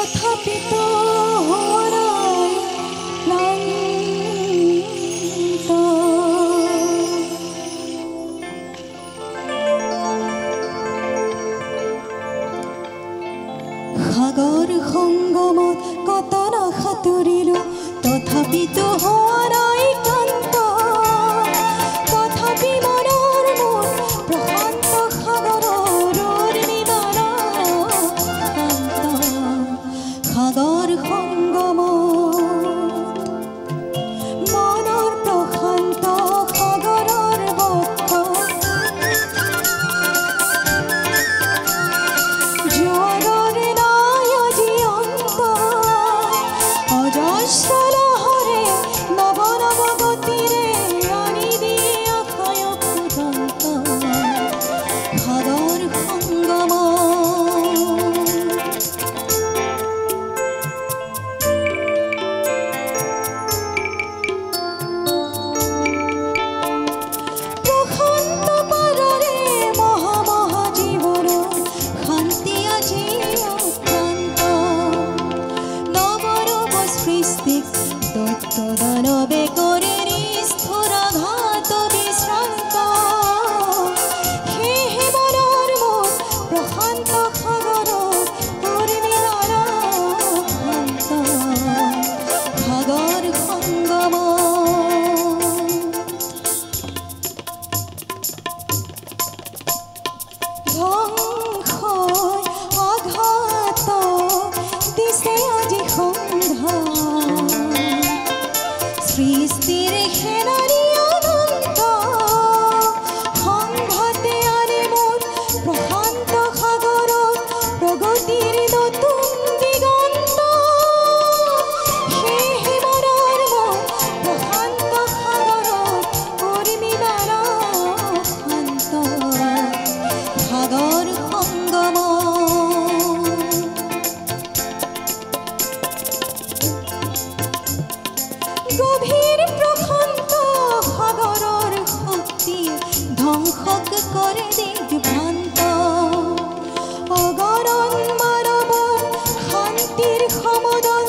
তথাপিতো হৰাই ক্লান্ত। সাগৰ সংগমত কতনা সাঁতুৰিলো তথাপিতো হৰাই ক্লান্ত। তথাপি মনৰ মোৰ প্ৰশান্ত সাগৰৰ নিদাৰা শান্ত। সাগৰ সংগমত মনৰ প্ৰশান্ত সাগৰৰ বক্ষ জোৱাৰৰ নাই আজি অন্ত। অজস্ৰ লহৰে নৱ নৱ গতিৰে আনি দিয়ে আশায় ফুটন্ত। সাগৰ প্ৰশান্ত পাৰৰে মহা মহা জীৱনৰ শান্তি আজি অক্ৰান্ত। নৱ নৱ সৃষ্টিক দৈত্য দানৱে কৰে নিষ্ঠুৰ আঘাত বিশ্ৰান্ত। সেয়েহে মনৰ মোৰ প্ৰশান্ত সাগৰত উৰ্মিলাৰা শান্ত। সাগৰ ধ্বংসই আঘাত দিছে আজি সন্ধ্যা। সৃষ্টিৰ সেনানী অনন্ত সংঘাতে আনে মোৰ প্ৰশান্ত সাগৰত প্ৰগতিৰ নতুন দিগন্ত। সেয়েহে মনৰ মোৰ প্ৰশান্ত সাগৰত উৰ্মিলাৰা শান্ত। সাগৰ গভীৰ প্ৰশান্ত সাগৰৰ শক্তি ধ্বংসক কৰে দিগভ্ৰান্ত। অগণন মানৱৰ শান্তিৰ সমদল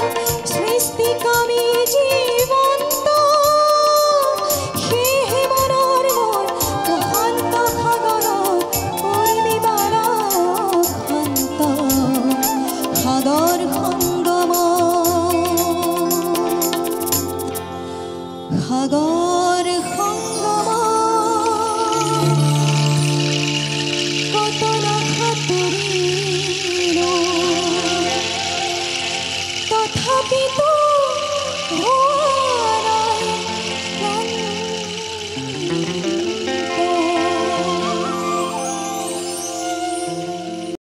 সৃষ্টিকামী জীৱন্ত। সেয়েহে মনৰ মোৰ প্ৰশান্ত সাগৰত উৰ্মিলাৰা শান্ত। সাগৰ সাগৰ